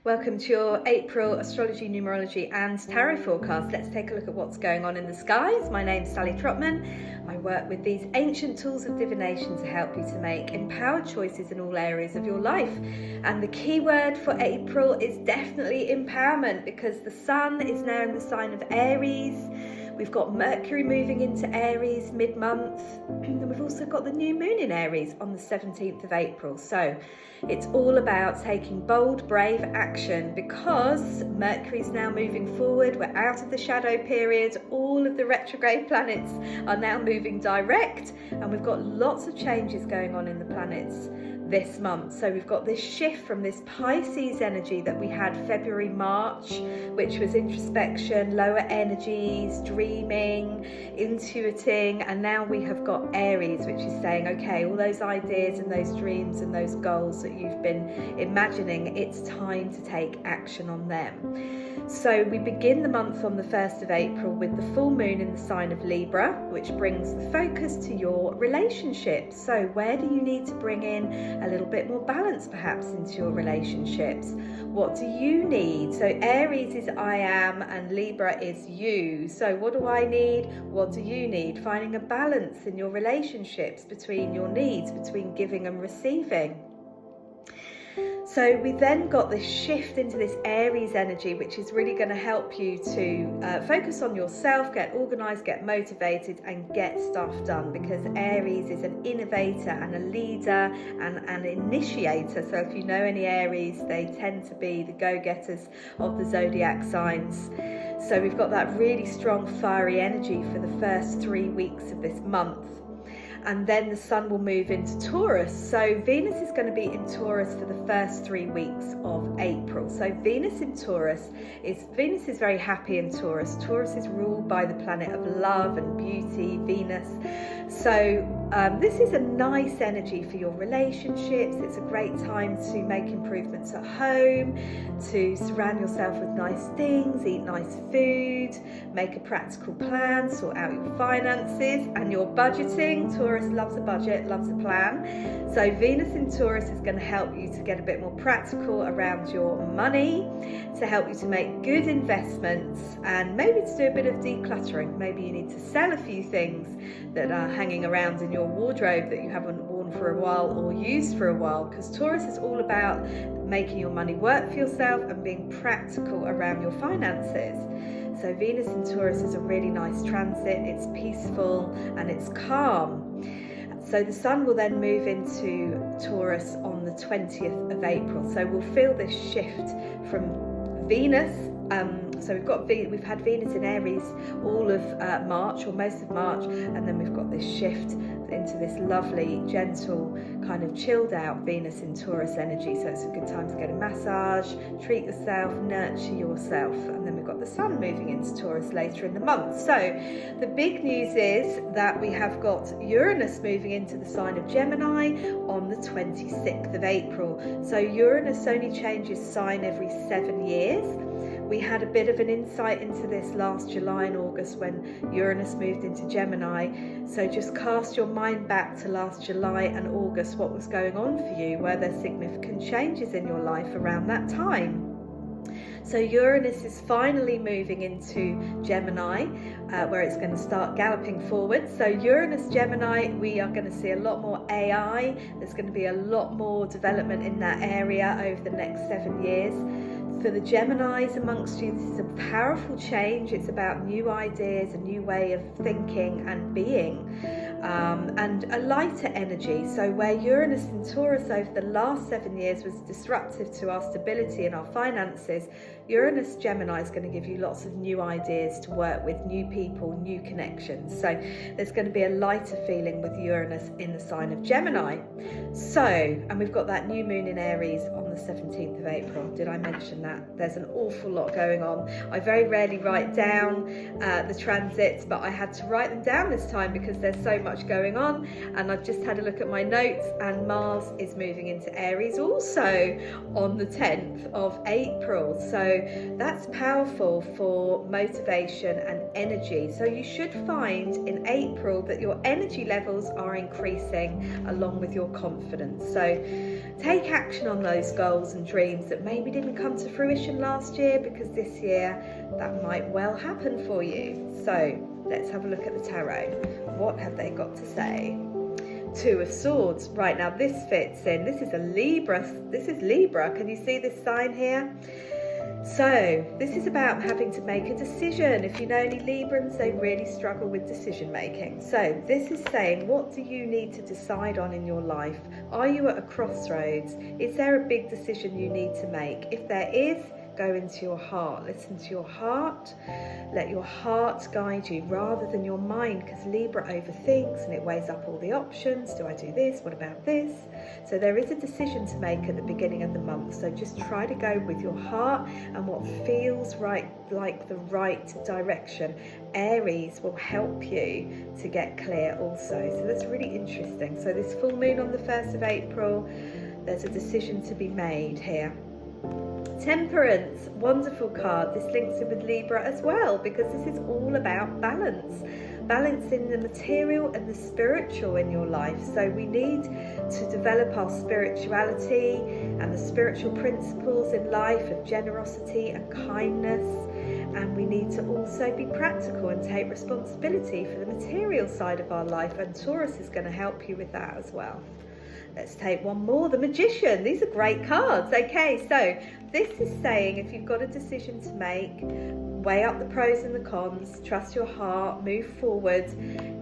Welcome to your April Astrology, Numerology and Tarot forecast. Let's take a look at what's going on in the skies. My name's Sally Trotman. I work with these ancient tools of divination to help you to make empowered choices in all areas of your life. And the key word for April is definitely empowerment, because the sun is now in the sign of Aries. We've got Mercury moving into Aries mid-month, and we've also got the new moon in Aries on the 17th of April. So it's all about taking bold, brave action, because Mercury's now moving forward. We're out of the shadow period. All of the retrograde planets are now moving direct, and we've got lots of changes going on in the planets this month. So we've got this shift from this Pisces energy that we had February, March, which was introspection, lower energies, dreaming, intuiting, and now we have got Aries, which is saying, okay, all those ideas and those dreams and those goals that you've been imagining, it's time to take action on them. So we begin the month on the 1st of April with the full moon in the sign of Libra, which brings the focus to your relationships. So where do you need to bring in a little bit more balance perhaps into your relationships? What do you need? So Aries is I am and Libra is you. So what do I need? What do you need? Finding a balance in your relationships between your needs, between giving and receiving. So we then got this shift into this Aries energy, which is really going to help you to focus on yourself, get organised, get motivated and get stuff done, because Aries is an innovator and a leader and an initiator. So if you know any Aries, they tend to be the go-getters of the zodiac signs. So we've got that really strong fiery energy for the first 3 weeks of this month. And then the sun will move into Taurus. So Venus is going to be in Taurus for the first 3 weeks of April. So Venus is very happy in Taurus. Taurus is ruled by the planet of love and beauty, Venus. So this is a nice energy for your relationships. It's a great time to make improvements at home, to surround yourself with nice things, eat nice food, make a practical plan, sort out your finances and your budgeting. Taurus loves a budget, loves a plan. So Venus in Taurus is going to help you to get a bit more practical around your money, to help you to make good investments, and maybe to do a bit of decluttering. Maybe you need to sell a few things that are hanging around in your wardrobe that you haven't worn for a while or used for a while, because Taurus is all about making your money work for yourself and being practical around your finances. So Venus in Taurus is a really nice transit. It's peaceful and it's calm. So the sun will then move into Taurus on the 20th of April. So we'll feel this shift from Venus. So we've had Venus in Aries all of March, or most of March, and then we've got this shift into this lovely, gentle, kind of chilled out Venus in Taurus energy. So it's a good time to get a massage, treat yourself, nurture yourself. And then we've got the sun moving into Taurus later in the month. So the big news is that we have got Uranus moving into the sign of Gemini on the 26th of April. So Uranus only changes sign every 7 years. We had a bit of an insight into this last July and August when Uranus moved into Gemini. So just cast your mind back to last July and August. What was going on for you? Were there significant changes in your life around that time? So Uranus is finally moving into Gemini, where it's going to start galloping forward. So Uranus Gemini, we are going to see a lot more AI. There's going to be a lot more development in that area over the next 7 years. For the Geminis amongst you, this is a powerful change. It's about new ideas, a new way of thinking and being, and a lighter energy. So where Uranus in Taurus over the last 7 years was disruptive to our stability and our finances, Uranus Gemini is going to give you lots of new ideas to work with, new people, new connections. So there's going to be a lighter feeling with Uranus in the sign of Gemini. So, and we've got that new moon in Aries on the 17th of April. Did I mention that? There's an awful lot going on. I very rarely write down the transits, but I had to write them down this time because there's so much much going on. And I've just had a look at my notes, and Mars is moving into Aries also on the 10th of April. So that's powerful for motivation and energy. So you should find in April that your energy levels are increasing along with your confidence. So take action on those goals and dreams that maybe didn't come to fruition last year, because this year that might well happen for you. So let's have a look at the tarot. What have they got to say? Two of Swords. Right, now this fits in. This is a Libra. This is Libra. Can you see this sign here? So this is about having to make a decision. If you know any Librans, they really struggle with decision making. So this is saying, what do you need to decide on in your life? Are you at a crossroads? Is there a big decision you need to make? If there is, go into your heart. Listen to your heart. Let your heart guide you rather than your mind, because Libra overthinks and it weighs up all the options. Do I do this? What about this? So there is a decision to make at the beginning of the month. So just try to go with your heart and what feels right, like the right direction. Aries will help you to get clear also. So that's really interesting. So this full moon on the 1st of April, there's a decision to be made here. Temperance, wonderful card. This links in with Libra as well, because this is all about balance. Balancing the material and the spiritual in your life. So we need to develop our spirituality and the spiritual principles in life of generosity and kindness. And we need to also be practical and take responsibility for the material side of our life. And Taurus is going to help you with that as well. Let's take one more, the Magician. These are great cards. Okay, so this is saying if you've got a decision to make, weigh up the pros and the cons, trust your heart, move forward.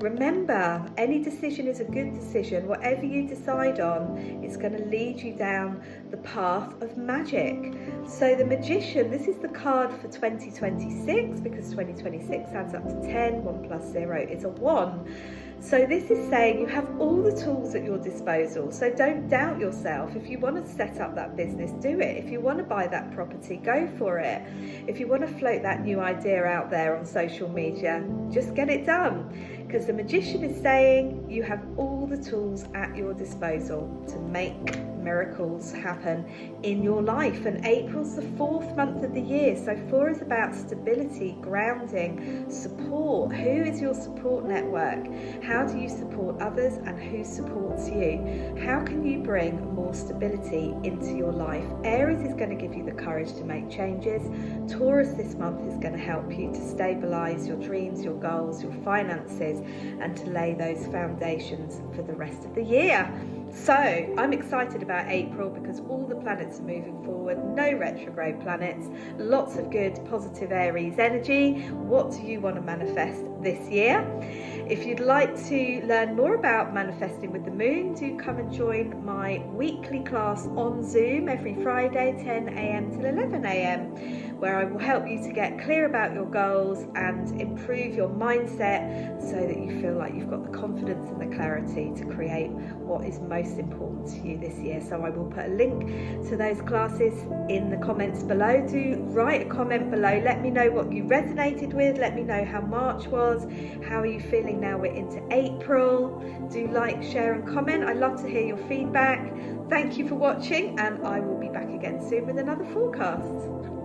Remember, any decision is a good decision. Whatever you decide on is going to lead you down the path of magic. So the Magician, this is the card for 2026, because 2026 adds up to 10. 1 plus 0 is a 1. So this is saying you have all the tools at your disposal. So don't doubt yourself. If you want to set up that business, do it. If you want to buy that property, go for it. If you want to float that new idea out there on social media, just get it done. Because the Magician is saying you have all the tools at your disposal to make miracles happen in your life. And April's the 4th month of the year. So 4 is about stability, grounding, support. Who is your support network? How do you support others, and who supports you? How can you bring more stability into your life? Aries is going to give you the courage to make changes. Taurus this month is going to help you to stabilize your dreams, your goals, your finances, and to lay those foundations for the rest of the year. So I'm excited about April because all the planets are moving forward, no retrograde planets, lots of good positive Aries energy. What do you want to manifest this year? If you'd like to learn more about manifesting with the moon, do come and join my weekly class on Zoom every Friday, 10 a.m. till 11 a.m, where I will help you to get clear about your goals and improve your mindset so that you feel like you've got the confidence and the clarity to create what is most important to you this year. So I will put a link to those classes in the comments below. Do write a comment below. Let me know what you resonated with. Let me know how March was. How are you feeling now we're into April? Do like, share and comment. I'd love to hear your feedback. Thank you for watching, and I will be back again soon with another forecast.